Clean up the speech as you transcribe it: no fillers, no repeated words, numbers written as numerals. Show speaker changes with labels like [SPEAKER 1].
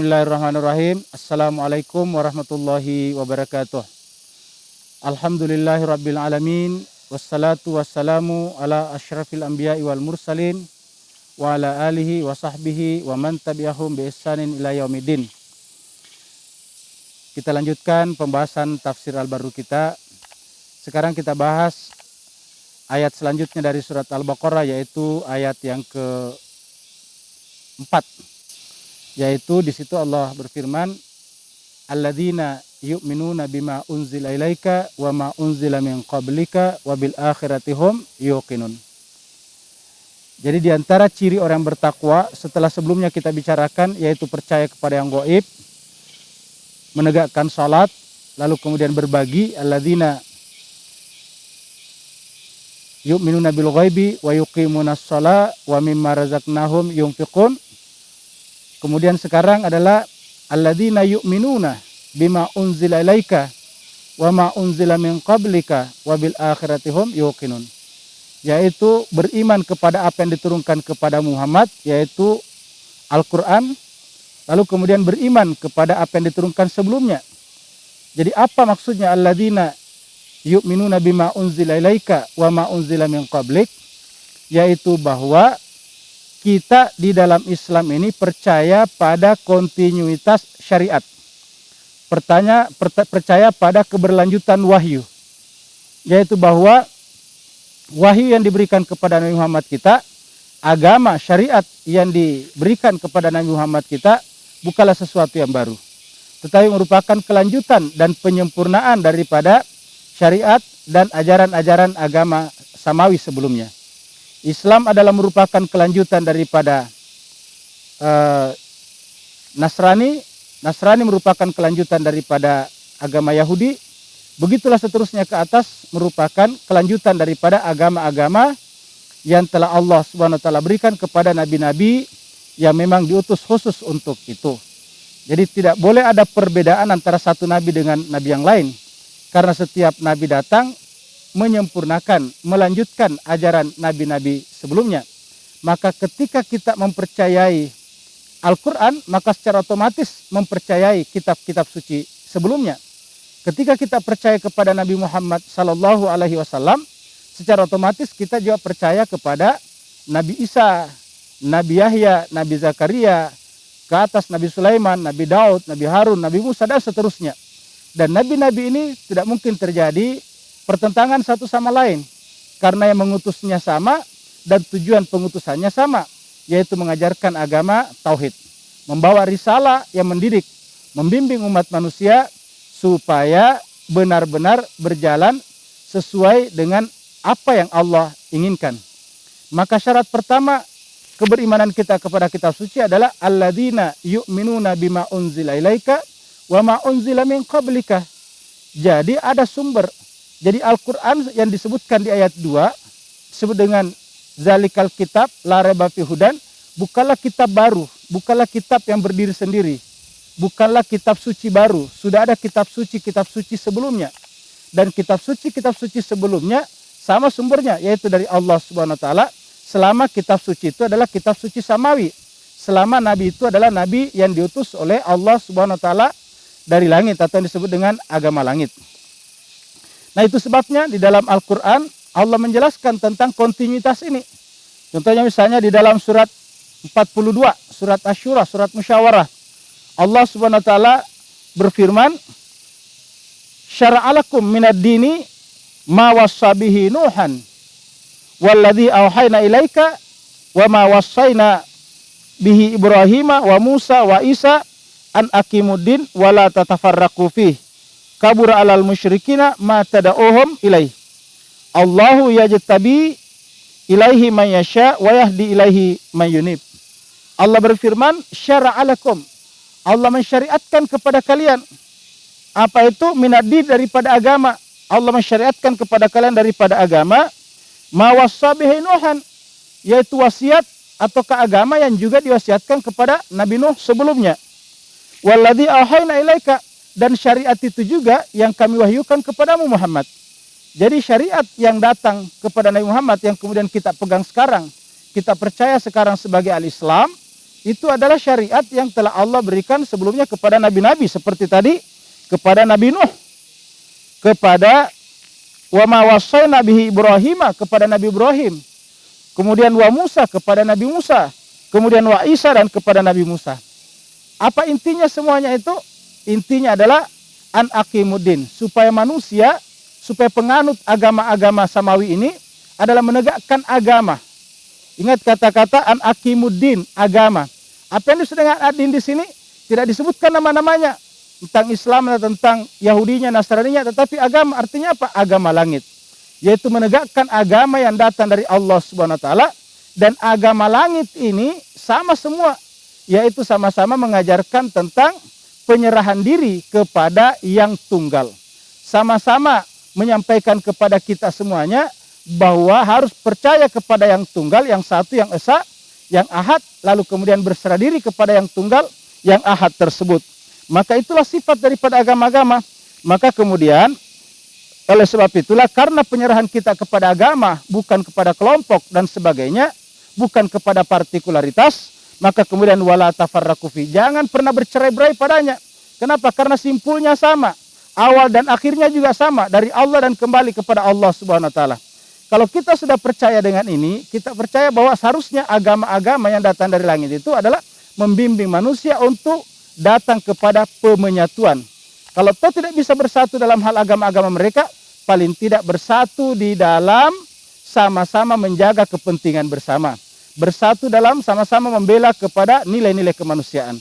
[SPEAKER 1] Bismillahirrahmanirrahim. Assalamualaikum warahmatullahi wabarakatuh. Alhamdulillahirabbil alamin. Wassalatu wassalamu ala asyrafil anbiya'i wal mursalin wa ala alihi wa sahbihi wa man tabi'ahum bi ihsanin ila yaumiddin. Kita lanjutkan pembahasan tafsir Al-Barru kita. Sekarang kita bahas ayat selanjutnya dari surat Al-Baqarah, yaitu ayat yang ke-4. Yaitu di situ Allah berfirman, alladzina yu'minuna bima unzila ilaika wa ma unzila min qablika wa bil akhirati hum yuqinun. Jadi di antara ciri orang bertakwa setelah sebelumnya kita bicarakan, yaitu percaya kepada yang gaib, menegakkan salat, lalu kemudian berbagi, alladzina yu'minuna bil ghaibi wa yuqimunas shalah wa mimma razaqnahum yunfiqun. Kemudian sekarang adalah alladzina yu'minuna bima unzila ilaika wa ma unzila min qablika wa bil akhirati hum yuqinun. Yaitu beriman kepada apa yang diturunkan kepada Muhammad, yaitu Al-Qur'an, lalu kemudian beriman kepada apa yang diturunkan sebelumnya. Jadi apa maksudnya alladzina yu'minuna bima unzila ilaika wa ma unzila min qablik? Yaitu bahwa kita di dalam Islam ini percaya pada kontinuitas syariat. Percaya pada keberlanjutan wahyu. Yaitu bahwa wahyu yang diberikan kepada Nabi Muhammad kita, agama syariat yang diberikan kepada Nabi Muhammad kita bukanlah sesuatu yang baru, tetapi merupakan kelanjutan dan penyempurnaan daripada syariat dan ajaran-ajaran agama samawi sebelumnya. Islam adalah merupakan kelanjutan daripada Nasrani. Nasrani merupakan kelanjutan daripada agama Yahudi. Begitulah seterusnya ke atas, merupakan kelanjutan daripada agama-agama yang telah Allah Subhanahu wa taala berikan kepada nabi-nabi yang memang diutus khusus untuk itu. Jadi tidak boleh ada perbedaan antara satu nabi dengan nabi yang lain, karena setiap nabi datang menyempurnakan, melanjutkan ajaran nabi-nabi sebelumnya. Maka ketika kita mempercayai Al-Quran, maka secara otomatis mempercayai kitab-kitab suci sebelumnya. Ketika kita percaya kepada Nabi Muhammad Sallallahu Alaihi Wasallam, secara otomatis kita juga percaya kepada Nabi Isa, Nabi Yahya, Nabi Zakaria, ke atas Nabi Sulaiman, Nabi Daud, Nabi Harun, Nabi Musa, dan seterusnya. Dan nabi-nabi ini tidak mungkin terjadi pertentangan satu sama lain, karena yang mengutusnya sama dan tujuan pengutusannya sama, yaitu mengajarkan agama tauhid, membawa risalah yang mendidik, membimbing umat manusia supaya benar-benar berjalan sesuai dengan apa yang Allah inginkan. Maka syarat pertama keberimanan kita kepada kitab suci adalah alladzina yu'minuna bima unzila ilaika wa ma unzila min qablika. Jadi ada sumber. Jadi Al-Quran yang disebutkan di ayat 2 disebut dengan zalikal kitab la raiba fihi hudan, bukanlah kitab baru, bukanlah kitab yang berdiri sendiri, bukanlah kitab suci baru. Sudah ada kitab suci sebelumnya. Dan kitab suci sebelumnya sama sumbernya, yaitu dari Allah Subhanahu wa taala. Selama kitab suci itu adalah kitab suci samawi, selama nabi itu adalah nabi yang diutus oleh Allah Subhanahu wa taala dari langit, atau yang disebut dengan agama langit. Nah, itu sebabnya di dalam Al-Quran Allah menjelaskan tentang kontinuitas ini. Contohnya misalnya di dalam surat 42, surat Asy-Syura, surat Musyawarah, Allah Subhanahu wa taala berfirman, syara'alakum minad dini ma wassabihi Nuhan walladzi auhayna ilaika wa ma wassayna bihi Ibrahima wa Musa wa Isa an aqimuddin wa la tatafarraqu fihi kabura alal musyrikina ma tada'uhum ilaih. Allahu yajtabi ilaihi man yasha wa yahdi ilaihi man yunib. Allah berfirman, syara'alakum, Allah mensyariatkan kepada kalian. Apa itu? Minadi, daripada agama. Allah mensyariatkan kepada kalian daripada agama ma wassabihi Nuhan, yaitu wasiat atau keagama yang juga diwasiatkan kepada Nabi Nuh sebelumnya. Walladzi auhayna ilaika, dan syariat itu juga yang kami wahyukan kepadamu Muhammad. Jadi syariat yang datang kepada Nabi Muhammad yang kemudian kita pegang sekarang, kita percaya sekarang sebagai al-Islam, itu adalah syariat yang telah Allah berikan sebelumnya kepada nabi-nabi, seperti tadi kepada Nabi Nuh, kepada wa ma wasaina bihi Ibrahim, kepada Nabi Ibrahim, kemudian wa Musa kepada Nabi Musa, kemudian wa Isa dan kepada Nabi Musa. Apa intinya semuanya itu? Intinya adalah an aqimuddin, supaya manusia, supaya penganut agama-agama samawi ini adalah menegakkan agama. Ingat kata-kata an aqimuddin, agama. Apa yang disebut dengan ad-din di sini tidak disebutkan nama-namanya, tentang Islam atau tentang Yahudinya, Nasraninya, tetapi agama artinya apa? Agama langit, yaitu menegakkan agama yang datang dari Allah Subhanahu wa taala. Dan agama langit ini sama semua, yaitu sama-sama mengajarkan tentang penyerahan diri kepada yang tunggal. Sama-sama menyampaikan kepada kita semuanya bahwa harus percaya kepada yang tunggal, yang satu, yang esa, yang ahad, lalu kemudian berserah diri kepada yang tunggal, yang ahad tersebut. Maka itulah sifat daripada agama-agama. Maka kemudian oleh sebab itulah, karena penyerahan kita kepada agama, bukan kepada kelompok dan sebagainya, bukan kepada partikularitas, maka kemudian wala tafarraqu fi, jangan pernah bercerai-berai padanya. Kenapa? Karena simpulnya sama, awal dan akhirnya juga sama, dari Allah dan kembali kepada Allah Subhanahu wa taala. Kalau kita sudah percaya dengan ini, kita percaya bahwa seharusnya agama-agama yang datang dari langit itu adalah membimbing manusia untuk datang kepada pemenyatuan. Kalau toh tidak bisa bersatu dalam hal agama-agama mereka, paling tidak bersatu di dalam sama-sama menjaga kepentingan bersama. Bersatu dalam sama-sama membela kepada nilai-nilai kemanusiaan.